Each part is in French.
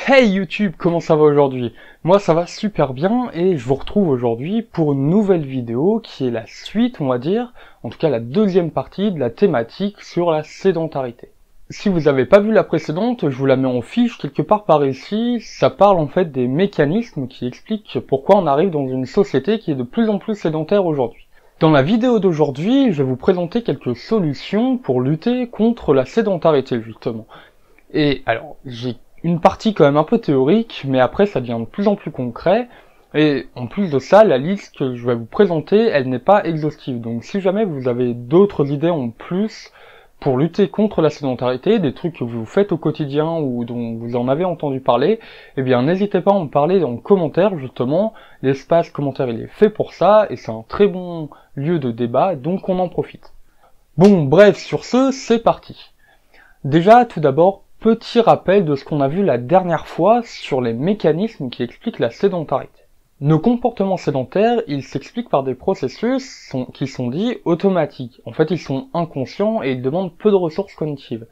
Hey YouTube, comment ça va aujourd'hui? Moi ça va super bien et je vous retrouve aujourd'hui pour une nouvelle vidéo qui est la suite, on va dire, en tout cas la deuxième partie de la thématique sur la sédentarité. Si vous n'avez pas vu la précédente, je vous la mets en fiche quelque part par ici. Ça parle en fait des mécanismes qui expliquent pourquoi on arrive dans une société qui est de plus en plus sédentaire aujourd'hui. Dans la vidéo d'aujourd'hui, je vais vous présenter quelques solutions pour lutter contre la sédentarité justement. Et alors, j'ai une partie quand même un peu théorique, mais après ça devient de plus en plus concret. Et en plus de ça, la liste que je vais vous présenter, elle n'est pas exhaustive. Donc si jamais vous avez d'autres idées en plus pour lutter contre la sédentarité, des trucs que vous faites au quotidien ou dont vous en avez entendu parler, eh bien n'hésitez pas à en parler en commentaire justement. L'espace commentaire il est fait pour ça et c'est un très bon lieu de débat, donc on en profite. Bon bref, sur ce, c'est parti. Déjà, tout d'abord, petit rappel de ce qu'on a vu la dernière fois sur les mécanismes qui expliquent la sédentarité. Nos comportements sédentaires, ils s'expliquent par des processus qui sont dits automatiques. En fait, ils sont inconscients et ils demandent peu de ressources cognitives.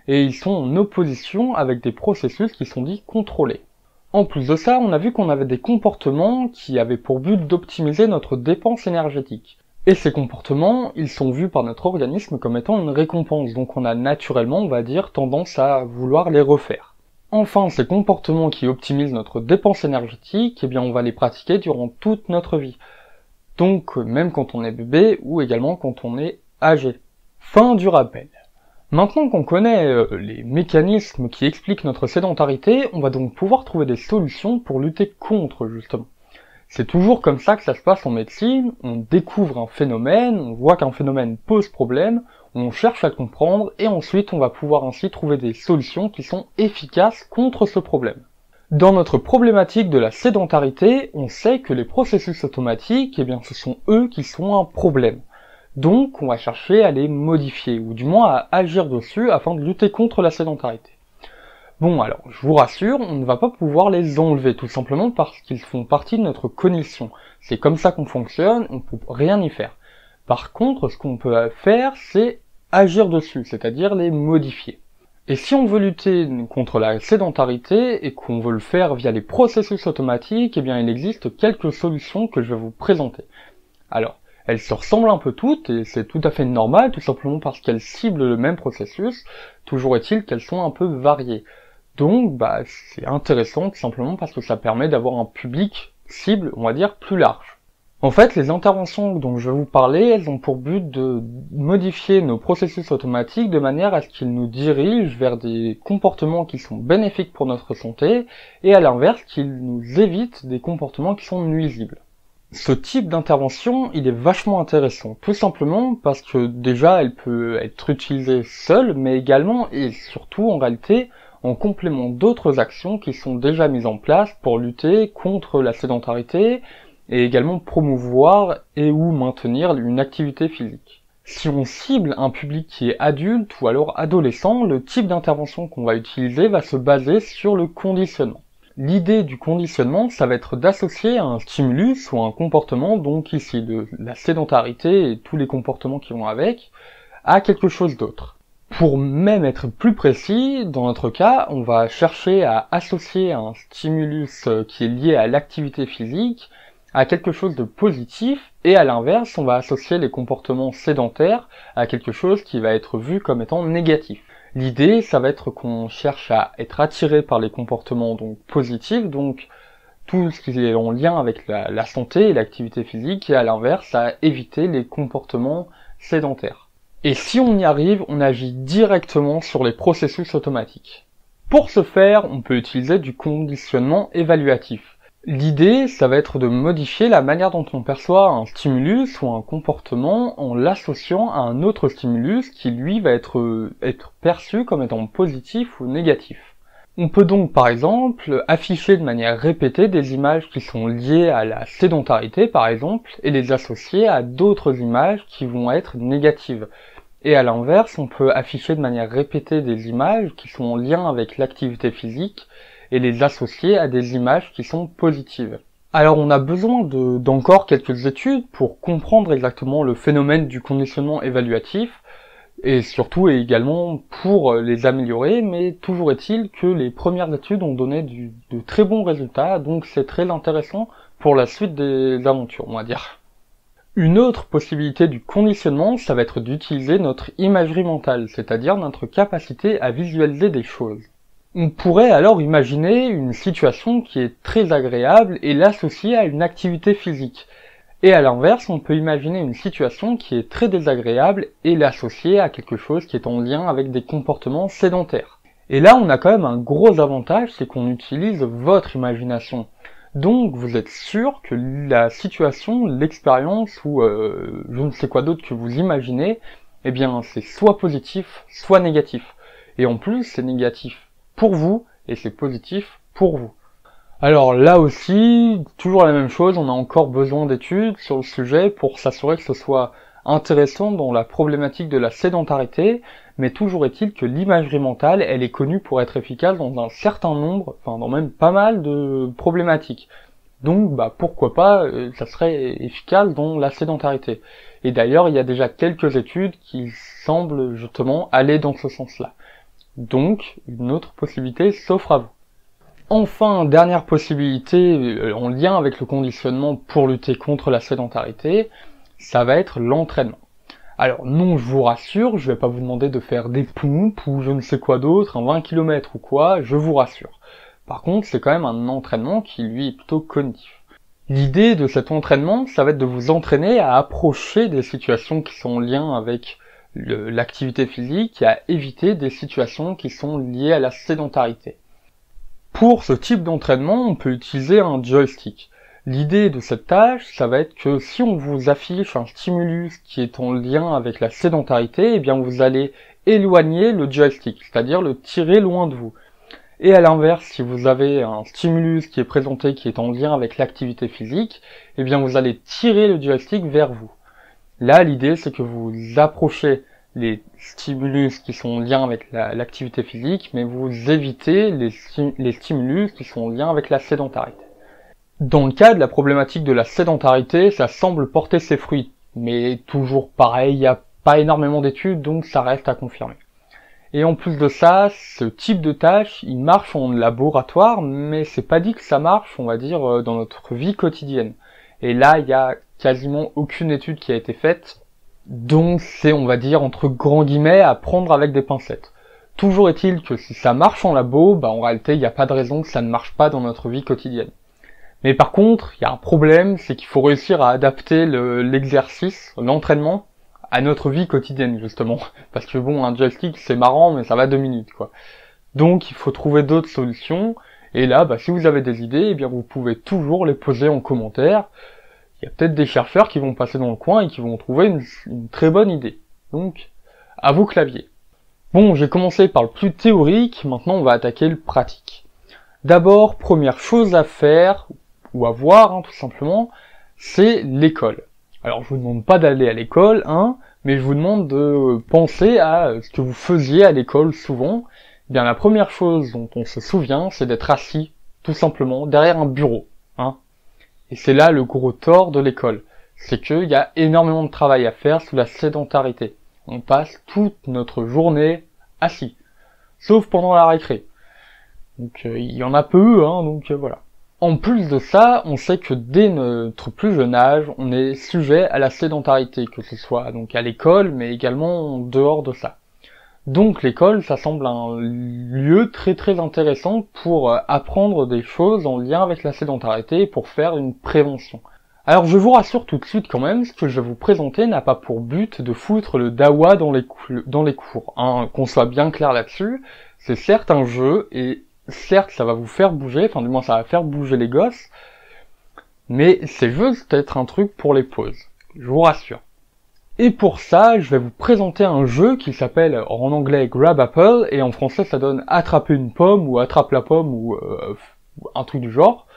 Et ils sont en opposition avec des processus qui sont dits contrôlés. En plus de ça, on a vu qu'on avait des comportements qui avaient pour but d'optimiser notre dépense énergétique. Et ces comportements, ils sont vus par notre organisme comme étant une récompense, donc on a naturellement, on va dire, tendance à vouloir les refaire. Enfin, ces comportements qui optimisent notre dépense énergétique, eh bien on va les pratiquer durant toute notre vie. Donc même quand on est bébé ou également quand on est âgé. Fin du rappel. Maintenant qu'on connaît les mécanismes qui expliquent notre sédentarité, on va donc pouvoir trouver des solutions pour lutter contre justement. C'est toujours comme ça que ça se passe en médecine, on découvre un phénomène, on voit qu'un phénomène pose problème, on cherche à le comprendre et ensuite on va pouvoir ainsi trouver des solutions qui sont efficaces contre ce problème. Dans notre problématique de la sédentarité, on sait que les processus automatiques, eh bien ce sont eux qui sont un problème. Donc on va chercher à les modifier, ou du moins à agir dessus afin de lutter contre la sédentarité. Bon alors, je vous rassure, on ne va pas pouvoir les enlever, tout simplement parce qu'ils font partie de notre cognition. C'est comme ça qu'on fonctionne, on ne peut rien y faire. Par contre, ce qu'on peut faire, c'est agir dessus, c'est-à-dire les modifier. Et si on veut lutter contre la sédentarité et qu'on veut le faire via les processus automatiques, eh bien il existe quelques solutions que je vais vous présenter. Alors, elles se ressemblent un peu toutes, et c'est tout à fait normal, tout simplement parce qu'elles ciblent le même processus, toujours est-il qu'elles sont un peu variées. Donc, c'est intéressant tout simplement parce que ça permet d'avoir un public cible, on va dire, plus large. En fait, les interventions dont je vais vous parler, elles ont pour but de modifier nos processus automatiques de manière à ce qu'ils nous dirigent vers des comportements qui sont bénéfiques pour notre santé, et à l'inverse, qu'ils nous évitent des comportements qui sont nuisibles. Ce type d'intervention, il est vachement intéressant, tout simplement parce que déjà, elle peut être utilisée seule, mais également, et surtout en réalité, en complément d'autres actions qui sont déjà mises en place pour lutter contre la sédentarité et également promouvoir et ou maintenir une activité physique. Si on cible un public qui est adulte ou alors adolescent, le type d'intervention qu'on va utiliser va se baser sur le conditionnement. L'idée du conditionnement, ça va être d'associer un stimulus ou un comportement, donc ici de la sédentarité et tous les comportements qui vont avec, à quelque chose d'autre. Pour même être plus précis, dans notre cas, on va chercher à associer un stimulus qui est lié à l'activité physique à quelque chose de positif, et à l'inverse, on va associer les comportements sédentaires à quelque chose qui va être vu comme étant négatif. L'idée, ça va être qu'on cherche à être attiré par les comportements donc positifs, donc tout ce qui est en lien avec la santé et l'activité physique, et à l'inverse, à éviter les comportements sédentaires. Et si on y arrive, on agit directement sur les processus automatiques. Pour ce faire, on peut utiliser du conditionnement évaluatif. L'idée, ça va être de modifier la manière dont on perçoit un stimulus ou un comportement en l'associant à un autre stimulus qui, lui, va être perçu comme étant positif ou négatif. On peut donc, par exemple, afficher de manière répétée des images qui sont liées à la sédentarité, par exemple, et les associer à d'autres images qui vont être négatives. Et à l'inverse, on peut afficher de manière répétée des images qui sont en lien avec l'activité physique et les associer à des images qui sont positives. Alors on a besoin d'encore quelques études pour comprendre exactement le phénomène du conditionnement évaluatif, et surtout et également pour les améliorer, mais toujours est-il que les premières études ont donné de très bons résultats, donc c'est très intéressant pour la suite des aventures, on va dire. Une autre possibilité du conditionnement, ça va être d'utiliser notre imagerie mentale, c'est-à-dire notre capacité à visualiser des choses. On pourrait alors imaginer une situation qui est très agréable et l'associer à une activité physique. Et à l'inverse, on peut imaginer une situation qui est très désagréable et l'associer à quelque chose qui est en lien avec des comportements sédentaires. Et là, on a quand même un gros avantage, c'est qu'on utilise votre imagination. Donc, vous êtes sûr que la situation, l'expérience ou je ne sais quoi d'autre que vous imaginez, eh bien, c'est soit positif, soit négatif. Et en plus, c'est négatif pour vous et c'est positif pour vous. Alors là aussi, toujours la même chose, on a encore besoin d'études sur le sujet pour s'assurer que ce soit intéressant dans la problématique de la sédentarité, mais toujours est-il que l'imagerie mentale, elle est connue pour être efficace dans un certain nombre, enfin dans même pas mal de problématiques. Donc pourquoi pas, ça serait efficace dans la sédentarité. Et d'ailleurs, il y a déjà quelques études qui semblent justement aller dans ce sens-là. Donc, une autre possibilité s'offre à vous. Enfin, dernière possibilité en lien avec le conditionnement pour lutter contre la sédentarité, ça va être l'entraînement. Alors non, je vous rassure, je vais pas vous demander de faire des pompes ou je ne sais quoi d'autre, un 20 km ou quoi, je vous rassure. Par contre, c'est quand même un entraînement qui lui est plutôt cognitif. L'idée de cet entraînement, ça va être de vous entraîner à approcher des situations qui sont en lien avec l'activité physique et à éviter des situations qui sont liées à la sédentarité. Pour ce type d'entraînement, on peut utiliser un joystick. L'idée de cette tâche, ça va être que si on vous affiche un stimulus qui est en lien avec la sédentarité, eh bien vous allez éloigner le joystick, c'est-à-dire le tirer loin de vous. Et à l'inverse, si vous avez un stimulus qui est présenté qui est en lien avec l'activité physique, eh bien vous allez tirer le joystick vers vous. Là, l'idée, c'est que vous approchez les stimulus qui sont en lien avec l'activité physique, mais vous évitez les stimulus qui sont en lien avec la sédentarité. Dans le cas de la problématique de la sédentarité, ça semble porter ses fruits, mais toujours pareil, il n'y a pas énormément d'études, donc ça reste à confirmer. Et en plus de ça, ce type de tâche, il marche en laboratoire, mais c'est pas dit que ça marche, on va dire, dans notre vie quotidienne. Et là, il y a quasiment aucune étude qui a été faite, donc c'est, on va dire, entre grands guillemets, à prendre avec des pincettes. Toujours est-il que si ça marche en labo, en réalité, il n'y a pas de raison que ça ne marche pas dans notre vie quotidienne. Mais par contre, il y a un problème, c'est qu'il faut réussir à adapter l'exercice, l'entraînement, à notre vie quotidienne, justement. Parce que bon, un joystick, c'est marrant, mais ça va 2 minutes, quoi. Donc, il faut trouver d'autres solutions, et là, si vous avez des idées, eh bien, vous pouvez toujours les poser en commentaire. Il y a peut-être des chercheurs qui vont passer dans le coin et qui vont trouver une très bonne idée. Donc, à vos claviers. Bon, j'ai commencé par le plus théorique, maintenant on va attaquer le pratique. D'abord, première chose à faire, ou à voir, tout simplement, c'est l'école. Alors, je vous demande pas d'aller à l'école, mais je vous demande de penser à ce que vous faisiez à l'école souvent. Eh bien, la première chose dont on se souvient, c'est d'être assis, tout simplement, derrière un bureau, Et c'est là le gros tort de l'école. C'est qu'il y a énormément de travail à faire sous la sédentarité. On passe toute notre journée assis. Sauf pendant la récré. Donc, il y en a peu, donc voilà. En plus de ça, on sait que dès notre plus jeune âge, on est sujet à la sédentarité, que ce soit donc à l'école, mais également en dehors de ça. Donc l'école, ça semble un lieu très très intéressant pour apprendre des choses en lien avec la sédentarité et pour faire une prévention. Alors je vous rassure tout de suite quand même, ce que je vais vous présenter n'a pas pour but de foutre le dawa dans les cours. Qu'on soit bien clair là-dessus, c'est certes un jeu et certes, ça va vous faire bouger, du moins ça va faire bouger les gosses, mais c'est juste être un truc pour les pauses, je vous rassure. Et pour ça, je vais vous présenter un jeu qui s'appelle en anglais Grab Apple, et en français ça donne Attraper une pomme, ou Attrape la pomme, ou un truc du genre.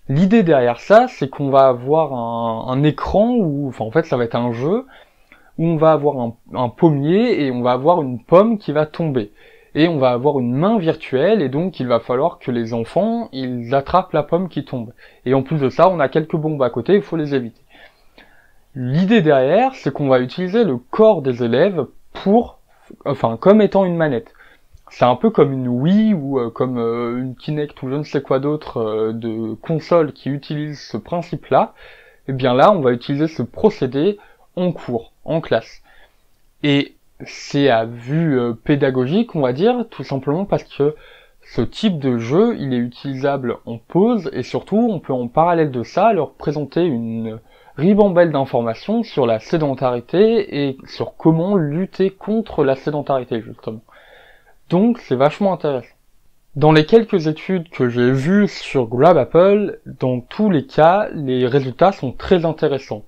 L'idée derrière ça, c'est qu'on va avoir un écran, où, en fait ça va être un jeu, où on va avoir un pommier, et on va avoir une pomme qui va tomber. Et on va avoir une main virtuelle, et donc il va falloir que les enfants, ils attrapent la pomme qui tombe. Et en plus de ça, on a quelques bombes à côté, il faut les éviter. L'idée derrière, c'est qu'on va utiliser le corps des élèves comme étant une manette. C'est un peu comme une Wii ou comme une Kinect ou je ne sais quoi d'autre de console qui utilise ce principe-là. Et bien là, on va utiliser ce procédé en cours, en classe. Et c'est à vue pédagogique, on va dire, tout simplement parce que ce type de jeu, il est utilisable en pause, et surtout, on peut en parallèle de ça leur présenter une ribambelle d'informations sur la sédentarité et sur comment lutter contre la sédentarité, justement. Donc, c'est vachement intéressant. Dans les quelques études que j'ai vues sur GrabApple, dans tous les cas, les résultats sont très intéressants.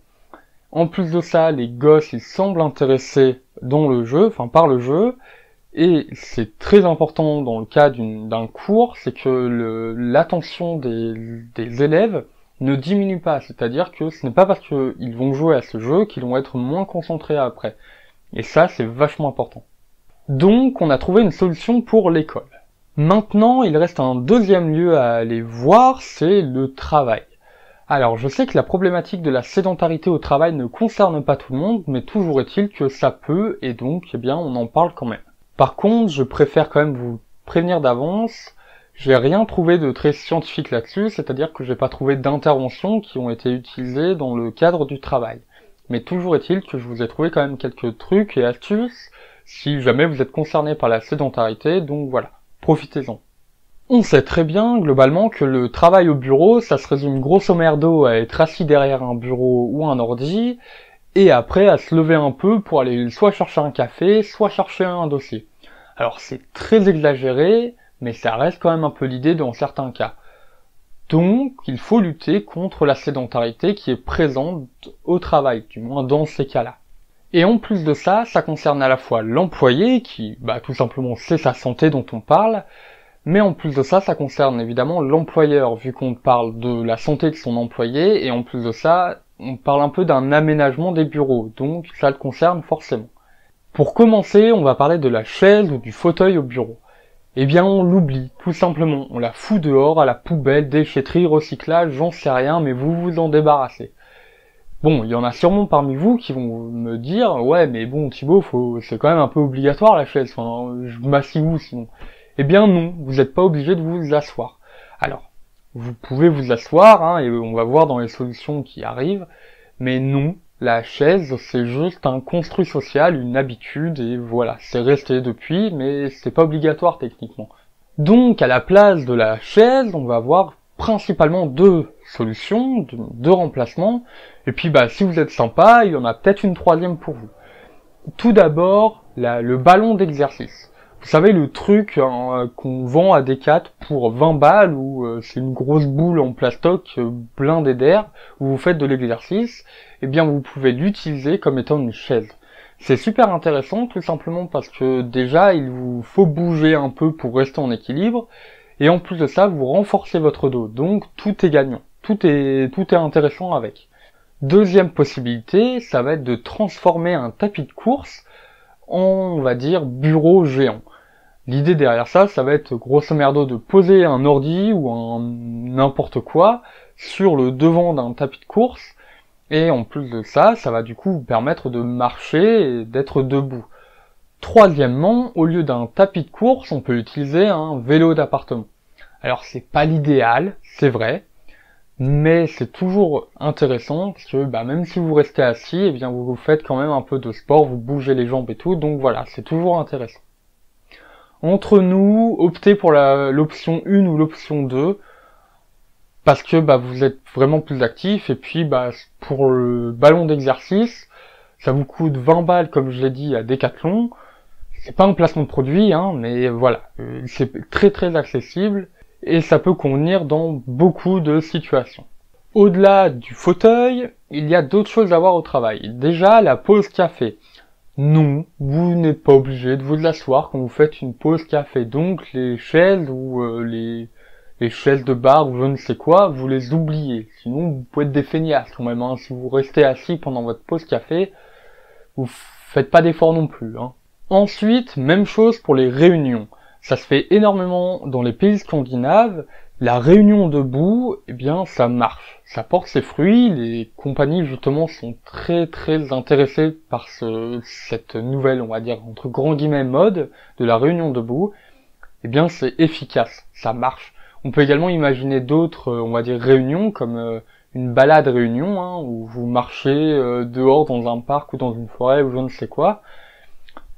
En plus de ça, les gosses, ils semblent intéressés dans le jeu, par le jeu, et c'est très important dans le cas d'un cours, c'est que l'attention des élèves ne diminue pas, c'est-à-dire que ce n'est pas parce qu'ils vont jouer à ce jeu qu'ils vont être moins concentrés après. Et ça, c'est vachement important. Donc, on a trouvé une solution pour l'école. Maintenant, il reste un deuxième lieu à aller voir, c'est le travail. Alors, je sais que la problématique de la sédentarité au travail ne concerne pas tout le monde, mais toujours est-il que ça peut, et donc, on en parle quand même. Par contre, je préfère quand même vous prévenir d'avance, j'ai rien trouvé de très scientifique là-dessus, c'est-à-dire que j'ai pas trouvé d'interventions qui ont été utilisées dans le cadre du travail. Mais toujours est-il que je vous ai trouvé quand même quelques trucs et astuces, si jamais vous êtes concerné par la sédentarité, donc voilà, profitez-en. On sait très bien, globalement, que le travail au bureau, ça se résume grosso merdo à être assis derrière un bureau ou un ordi, et après à se lever un peu pour aller soit chercher un café, soit chercher un dossier. Alors c'est très exagéré, mais ça reste quand même un peu l'idée dans certains cas. Donc il faut lutter contre la sédentarité qui est présente au travail, du moins dans ces cas-là. Et en plus de ça, ça concerne à la fois l'employé, qui tout simplement c'est sa santé dont on parle, mais en plus de ça, ça concerne évidemment l'employeur, vu qu'on parle de la santé de son employé, et en plus de ça, on parle un peu d'un aménagement des bureaux, donc ça le concerne forcément. Pour commencer, on va parler de la chaise ou du fauteuil au bureau. Eh bien, on l'oublie, tout simplement. On la fout dehors, à la poubelle, déchetterie, recyclage, j'en sais rien, mais vous vous en débarrassez. Bon, il y en a sûrement parmi vous qui vont me dire, ouais, mais bon, Thibaut, c'est quand même un peu obligatoire la chaise, je m'assis où sinon? Eh bien non, vous n'êtes pas obligé de vous asseoir. Alors, vous pouvez vous asseoir, et on va voir dans les solutions qui arrivent, mais non, la chaise, c'est juste un construit social, une habitude, et voilà, c'est resté depuis, mais c'est pas obligatoire techniquement. Donc, à la place de la chaise, on va avoir principalement deux solutions, deux remplacements, et puis si vous êtes sympa, il y en a peut-être une troisième pour vous. Tout d'abord, le ballon d'exercice. Vous savez, le truc qu'on vend à Decat pour 20 balles, où c'est une grosse boule en plastoc blindée d'air, où vous faites de l'exercice, eh bien vous pouvez l'utiliser comme étant une chaise. C'est super intéressant, tout simplement parce que déjà, il vous faut bouger un peu pour rester en équilibre, et en plus de ça, vous renforcez votre dos, donc tout est gagnant, tout est intéressant avec. Deuxième possibilité, ça va être de transformer un tapis de course en, on va dire, bureau géant. L'idée derrière ça, ça va être grosso merdo de poser un ordi ou un n'importe quoi sur le devant d'un tapis de course, et en plus de ça, ça va du coup vous permettre de marcher et d'être debout. Troisièmement, au lieu d'un tapis de course, on peut utiliser un vélo d'appartement. Alors c'est pas l'idéal, c'est vrai, mais c'est toujours intéressant, parce que même si vous restez assis, eh bien vous faites quand même un peu de sport, vous bougez les jambes et tout, donc voilà, c'est toujours intéressant. Entre nous, optez pour l'option 1 ou l'option 2, parce que vous êtes vraiment plus actif, et puis pour le ballon d'exercice, ça vous coûte 20 balles comme je l'ai dit à Decathlon. C'est pas un placement de produit, mais voilà, c'est très très accessible, et ça peut convenir dans beaucoup de situations. Au-delà du fauteuil, il y a d'autres choses à voir au travail. Déjà, la pause café. Non, vous n'êtes pas obligé de vous asseoir quand vous faites une pause café. Donc les chaises ou les chaises de bar ou je ne sais quoi, vous les oubliez. Sinon vous pouvez être des feignasses quand même. Si vous restez assis pendant votre pause café, vous faites pas d'effort non plus. Ensuite, même chose pour les réunions. Ça se fait énormément dans les pays scandinaves. La réunion debout, eh bien, ça marche. Ça porte ses fruits. Les compagnies, justement, sont très très intéressées par cette nouvelle, on va dire, entre grands guillemets, mode de la réunion debout. Eh bien, c'est efficace. Ça marche. On peut également imaginer d'autres, on va dire, réunions, comme une balade réunion, hein, où vous marchez dehors dans un parc ou dans une forêt ou je ne sais quoi.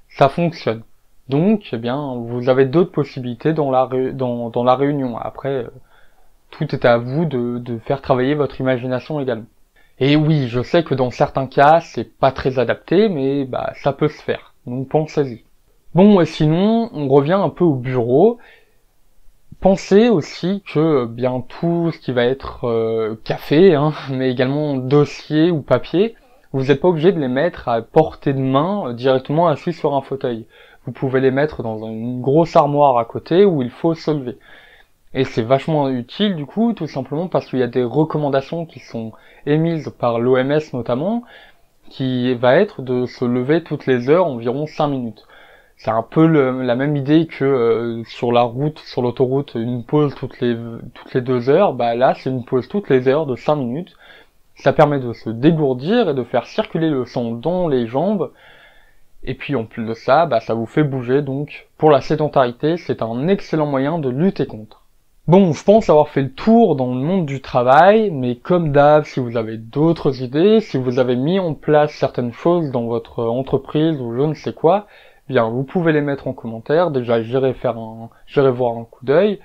Ça fonctionne. Donc, eh bien, vous avez d'autres possibilités dans la réunion. Après, tout est à vous de faire travailler votre imagination également. Et oui, je sais que dans certains cas, c'est pas très adapté, mais bah ça peut se faire. Donc pensez-y. Bon, et sinon, on revient un peu au bureau. Pensez aussi que bien tout ce qui va être café, hein, mais également dossier ou papier, vous n'êtes pas obligé de les mettre à portée de main directement assis sur un fauteuil. Vous pouvez les mettre dans une grosse armoire à côté où il faut se lever. Et c'est vachement utile du coup, tout simplement parce qu'il y a des recommandations qui sont émises par l'OMS notamment, qui va être de se lever toutes les heures, environ 5 minutes. C'est un peu la même idée que sur la route, sur l'autoroute, une pause toutes les 2 heures, bah là c'est une pause toutes les heures de 5 minutes. Ça permet de se dégourdir et de faire circuler le sang dans les jambes. Et puis en plus de ça, bah, ça vous fait bouger, donc pour la sédentarité, c'est un excellent moyen de lutter contre. Bon, je pense avoir fait le tour dans le monde du travail, mais comme d'hab, si vous avez d'autres idées, si vous avez mis en place certaines choses dans votre entreprise ou je ne sais quoi, bien vous pouvez les mettre en commentaire. Déjà, j'irai voir un coup d'œil.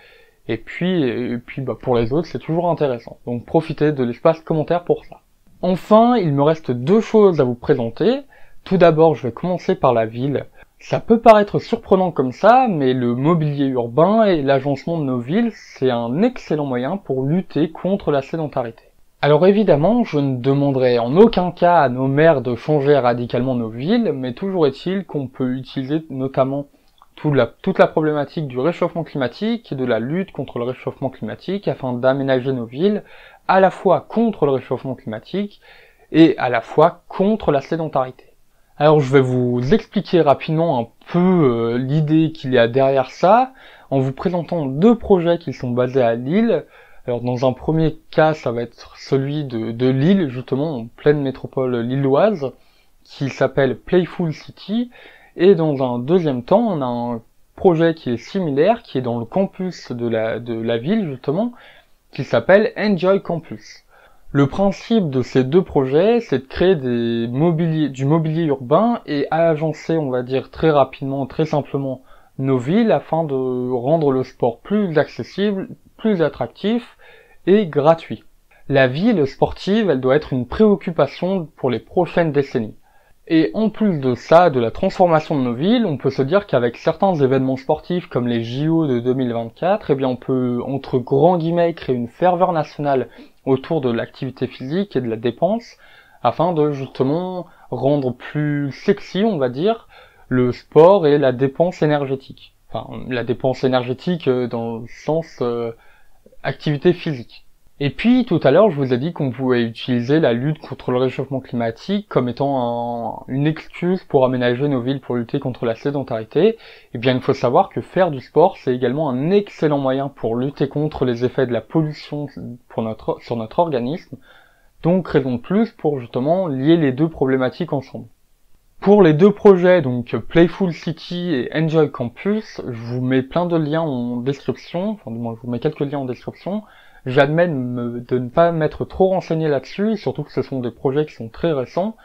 Et puis bah, pour les autres, c'est toujours intéressant. Donc profitez de l'espace commentaire pour ça. Enfin, il me reste 2 choses à vous présenter. Tout d'abord, je vais commencer par la ville. Ça peut paraître surprenant comme ça, mais le mobilier urbain et l'agencement de nos villes, c'est un excellent moyen pour lutter contre la sédentarité. Alors évidemment, je ne demanderai en aucun cas à nos maires de changer radicalement nos villes, mais toujours est-il qu'on peut utiliser notamment toute la problématique du réchauffement climatique et de la lutte contre le réchauffement climatique afin d'aménager nos villes à la fois contre le réchauffement climatique et à la fois contre la sédentarité. Alors je vais vous expliquer rapidement un peu l'idée qu'il y a derrière ça, en vous présentant 2 projets qui sont basés à Lille. Alors dans un premier cas, ça va être celui de Lille, justement, en pleine métropole lilloise, qui s'appelle Playful City, et dans un deuxième temps, on a un projet qui est similaire, qui est dans le campus de la ville, justement, qui s'appelle Enjoy Campus. Le principe de ces 2 projets, c'est de créer du mobilier urbain et agencer, on va dire très rapidement, très simplement, nos villes afin de rendre le sport plus accessible, plus attractif et gratuit. La ville sportive, elle doit être une préoccupation pour les prochaines décennies. Et en plus de ça, de la transformation de nos villes, on peut se dire qu'avec certains événements sportifs comme les JO de 2024, eh bien on peut, entre grands guillemets, créer une ferveur nationale autour de l'activité physique et de la dépense, afin de justement rendre plus sexy, on va dire, le sport et la dépense énergétique. Enfin, la dépense énergétique dans le sens activité physique. Et puis, tout à l'heure, je vous ai dit qu'on pouvait utiliser la lutte contre le réchauffement climatique comme étant une excuse pour aménager nos villes pour lutter contre la sédentarité. Eh bien, il faut savoir que faire du sport, c'est également un excellent moyen pour lutter contre les effets de la pollution sur notre organisme. Donc, raison de plus pour justement lier les 2 problématiques ensemble. Pour les 2 projets, donc Playful City et Enjoy Campus, je vous mets plein de liens en description, enfin du moins je vous mets quelques liens en description. J'admets de ne pas m'être trop renseigné là-dessus, surtout que ce sont des projets qui sont très récents.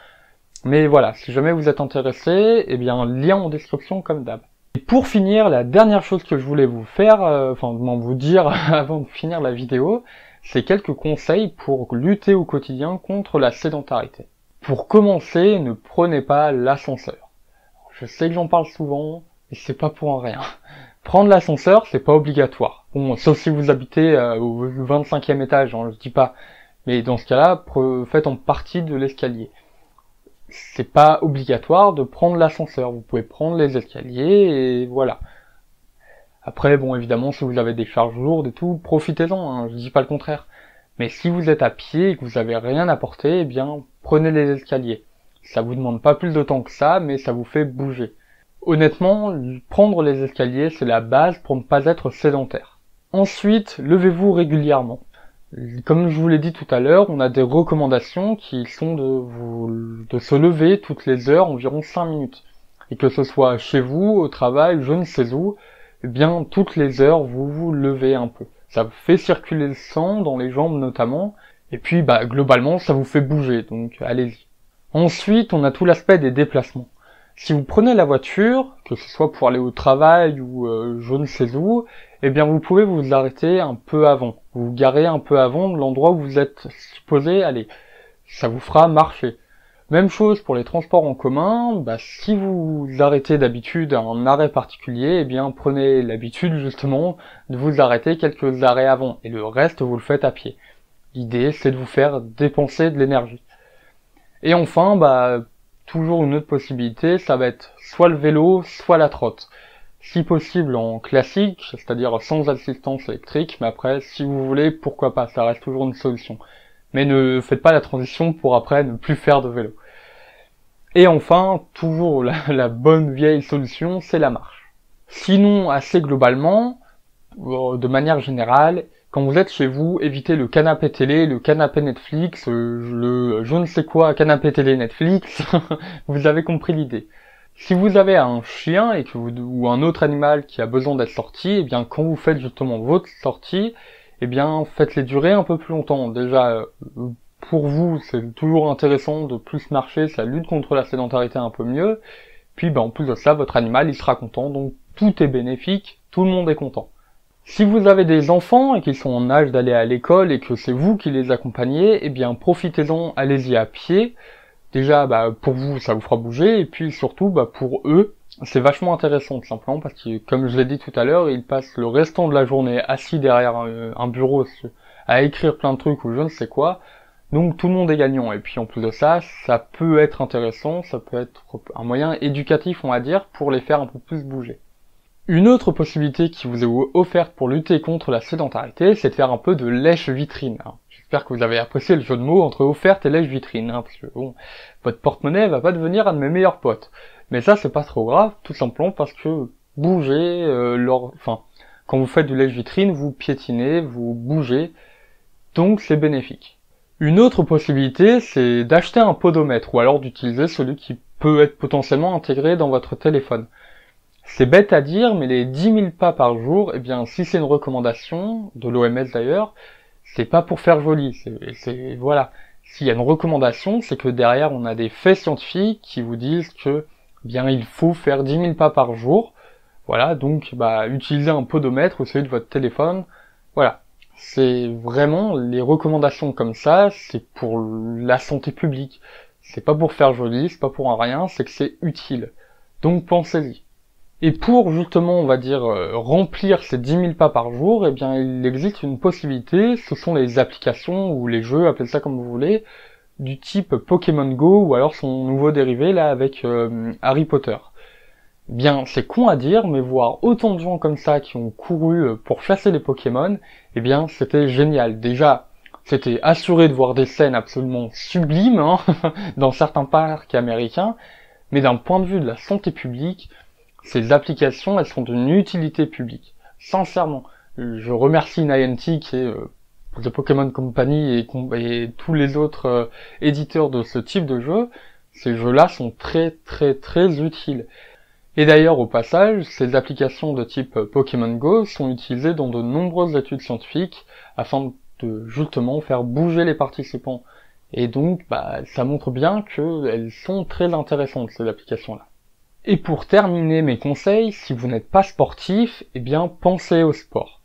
Mais voilà, si jamais vous êtes intéressé, eh bien lien en description comme d'hab. Et pour finir, la dernière chose que je voulais vous faire, vous dire avant de finir la vidéo, c'est quelques conseils pour lutter au quotidien contre la sédentarité. Pour commencer, ne prenez pas l'ascenseur. Je sais que j'en parle souvent, et c'est pas pour rien. Prendre l'ascenseur, c'est pas obligatoire. Bon, sauf si vous habitez au 25e étage, hein, je dis pas. Mais dans ce cas-là, faites en partie de l'escalier. C'est pas obligatoire de prendre l'ascenseur. Vous pouvez prendre les escaliers et voilà. Après, bon, évidemment, si vous avez des charges lourdes et tout, profitez-en, hein, je dis pas le contraire. Mais si vous êtes à pied et que vous avez rien à porter, eh bien, prenez les escaliers. Ça vous demande pas plus de temps que ça, mais ça vous fait bouger. Honnêtement, prendre les escaliers, c'est la base pour ne pas être sédentaire. Ensuite, levez-vous régulièrement. Comme je vous l'ai dit tout à l'heure, on a des recommandations qui sont de se lever toutes les heures, environ 5 minutes. Et que ce soit chez vous, au travail, je ne sais où, eh bien, toutes les heures, vous vous levez un peu. Ça fait circuler le sang dans les jambes notamment, et puis, globalement, ça vous fait bouger, donc allez-y. Ensuite, on a tout l'aspect des déplacements. Si vous prenez la voiture, que ce soit pour aller au travail ou je ne sais où, eh bien vous pouvez vous arrêter un peu avant. Vous garez un peu avant de l'endroit où vous êtes supposé aller. Ça vous fera marcher. Même chose pour les transports en commun, si vous arrêtez d'habitude à un arrêt particulier, eh bien prenez l'habitude justement de vous arrêter quelques arrêts avant, et le reste vous le faites à pied. L'idée c'est de vous faire dépenser de l'énergie. Et enfin, toujours une autre possibilité, ça va être soit le vélo, soit la trotte. Si possible en classique, c'est-à-dire sans assistance électrique, mais après, si vous voulez, pourquoi pas, ça reste toujours une solution. Mais ne faites pas la transition pour après ne plus faire de vélo. Et enfin, toujours la bonne vieille solution, c'est la marche. Sinon, assez globalement, de manière générale, quand vous êtes chez vous, évitez le canapé télé, le canapé Netflix, le je ne sais quoi canapé télé Netflix, vous avez compris l'idée. Si vous avez un chien ou un autre animal qui a besoin d'être sorti, eh bien quand vous faites justement votre sortie, eh bien faites-les durer un peu plus longtemps. Déjà, pour vous, c'est toujours intéressant de plus marcher, ça lutte contre la sédentarité un peu mieux. Puis en plus de ça, votre animal il sera content, donc tout est bénéfique, tout le monde est content. Si vous avez des enfants et qu'ils sont en âge d'aller à l'école et que c'est vous qui les accompagnez, eh bien profitez-en, allez-y à pied. Déjà, pour vous, ça vous fera bouger, et puis surtout, pour eux, c'est vachement intéressant tout simplement parce que, comme je l'ai dit tout à l'heure, ils passent le restant de la journée assis derrière un bureau à écrire plein de trucs ou je ne sais quoi. Donc tout le monde est gagnant. Et puis en plus de ça, ça peut être intéressant, ça peut être un moyen éducatif, on va dire, pour les faire un peu plus bouger. Une autre possibilité qui vous est offerte pour lutter contre la sédentarité, c'est de faire un peu de lèche-vitrine. J'espère que vous avez apprécié le jeu de mots entre offerte et lèche-vitrine, parce que bon, votre porte-monnaie va pas devenir un de mes meilleurs potes. Mais ça, c'est pas trop grave, tout simplement parce que bouger, quand vous faites du lèche-vitrine, vous piétinez, vous bougez, donc c'est bénéfique. Une autre possibilité, c'est d'acheter un podomètre, ou alors d'utiliser celui qui peut être potentiellement intégré dans votre téléphone. C'est bête à dire, mais les 10 000 pas par jour, eh bien, si c'est une recommandation, de l'OMS d'ailleurs, c'est pas pour faire joli, voilà. S'il y a une recommandation, c'est que derrière, on a des faits scientifiques qui vous disent que, il faut faire 10 000 pas par jour. Voilà, donc, utilisez un podomètre ou celui de votre téléphone. Voilà. C'est vraiment, les recommandations comme ça, c'est pour la santé publique. C'est pas pour faire joli, c'est pas pour un rien, c'est que c'est utile. Donc, pensez-y. Et pour justement, on va dire, remplir ces 10 000 pas par jour, il existe une possibilité, ce sont les applications ou les jeux, appelez ça comme vous voulez, du type Pokémon Go ou alors son nouveau dérivé là avec Harry Potter. C'est con à dire, mais voir autant de gens comme ça qui ont couru pour chasser les Pokémon, c'était génial. Déjà, c'était assuré de voir des scènes absolument sublimes dans certains parcs américains, mais d'un point de vue de la santé publique, ces applications, elles sont d'une utilité publique. Sincèrement, je remercie Niantic qui est The Pokémon Company et tous les autres éditeurs de ce type de jeu. Ces jeux-là sont très très très utiles. Et d'ailleurs, au passage, ces applications de type Pokémon Go sont utilisées dans de nombreuses études scientifiques afin de justement faire bouger les participants. Et donc, ça montre bien qu'elles sont très intéressantes, ces applications-là. Et pour terminer mes conseils, si vous n'êtes pas sportif, pensez au sport.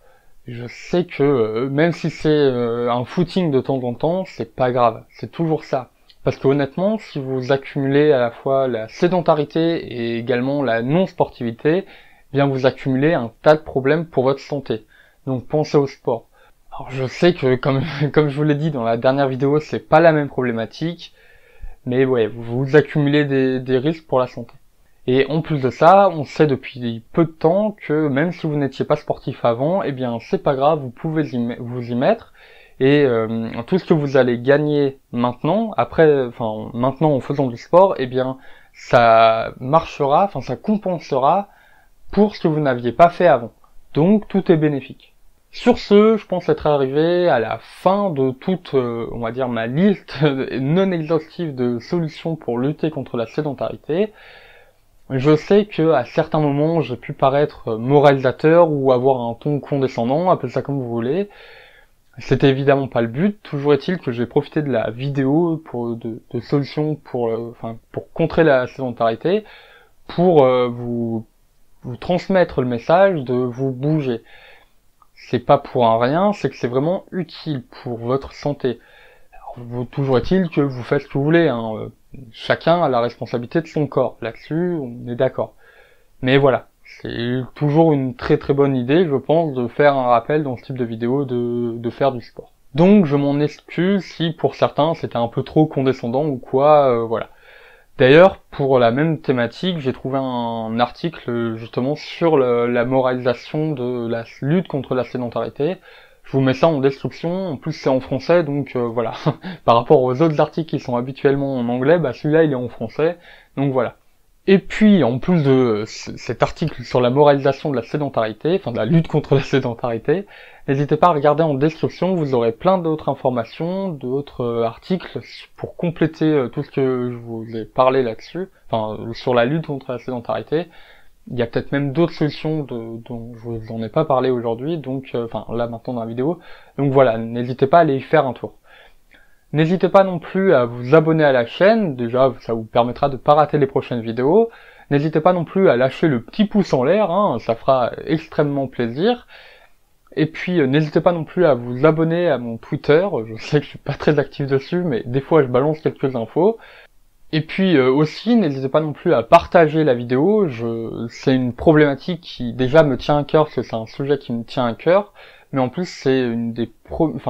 Je sais que même si c'est un footing de temps en temps, c'est pas grave, c'est toujours ça. Parce que honnêtement, si vous accumulez à la fois la sédentarité et également la non-sportivité, vous accumulez un tas de problèmes pour votre santé. Donc pensez au sport. Alors je sais que comme je vous l'ai dit dans la dernière vidéo, c'est pas la même problématique, mais ouais, vous accumulez des risques pour la santé. Et en plus de ça, on sait depuis peu de temps que même si vous n'étiez pas sportif avant, c'est pas grave, vous pouvez vous y mettre. Et tout ce que vous allez gagner maintenant, maintenant en faisant du sport, ça marchera, enfin ça compensera pour ce que vous n'aviez pas fait avant. Donc tout est bénéfique. Sur ce, je pense être arrivé à la fin de toute, on va dire, ma liste non exhaustive de solutions pour lutter contre la sédentarité. Je sais que à certains moments, j'ai pu paraître moralisateur ou avoir un ton condescendant, appelez ça comme vous voulez. C'était évidemment pas le but. Toujours est-il que j'ai profité de la vidéo de solutions pour contrer la sédentarité, pour vous transmettre le message de vous bouger. C'est pas pour un rien, c'est que c'est vraiment utile pour votre santé. Alors, toujours est-il que vous faites ce que vous voulez, hein. Chacun a la responsabilité de son corps. Là-dessus, on est d'accord. Mais voilà, c'est toujours une très très bonne idée, je pense, de faire un rappel dans ce type de vidéo, de faire du sport. Donc je m'en excuse si pour certains c'était un peu trop condescendant ou quoi, voilà. D'ailleurs, pour la même thématique, j'ai trouvé un article justement sur la moralisation de la lutte contre la sédentarité. Je vous mets ça en description, en plus c'est en français, donc voilà. Par rapport aux autres articles qui sont habituellement en anglais, bah celui-là il est en français, donc voilà. Et puis, en plus de cet article sur la moralisation de la sédentarité, enfin de la lutte contre la sédentarité, n'hésitez pas à regarder en description, vous aurez plein d'autres informations, d'autres articles pour compléter tout ce que je vous ai parlé là-dessus, enfin sur la lutte contre la sédentarité. Il y a peut-être même d'autres solutions dont je vous en ai pas parlé aujourd'hui, donc enfin là maintenant dans la vidéo. Donc voilà, n'hésitez pas à aller y faire un tour. N'hésitez pas non plus à vous abonner à la chaîne, déjà ça vous permettra de ne pas rater les prochaines vidéos. N'hésitez pas non plus à lâcher le petit pouce en l'air, hein, ça fera extrêmement plaisir. Et puis n'hésitez pas non plus à vous abonner à mon Twitter, je sais que je suis pas très actif dessus, mais des fois je balance quelques infos. Et puis aussi, n'hésitez pas non plus à partager la vidéo, c'est une problématique qui déjà me tient à cœur, parce que c'est un sujet qui me tient à cœur. Mais en plus c'est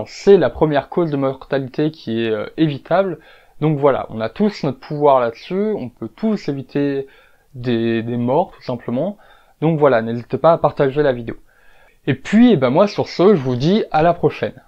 c'est la première cause de mortalité qui est évitable. Donc voilà, on a tous notre pouvoir là-dessus, on peut tous éviter des morts tout simplement. Donc voilà, n'hésitez pas à partager la vidéo. Et puis moi sur ce, je vous dis à la prochaine.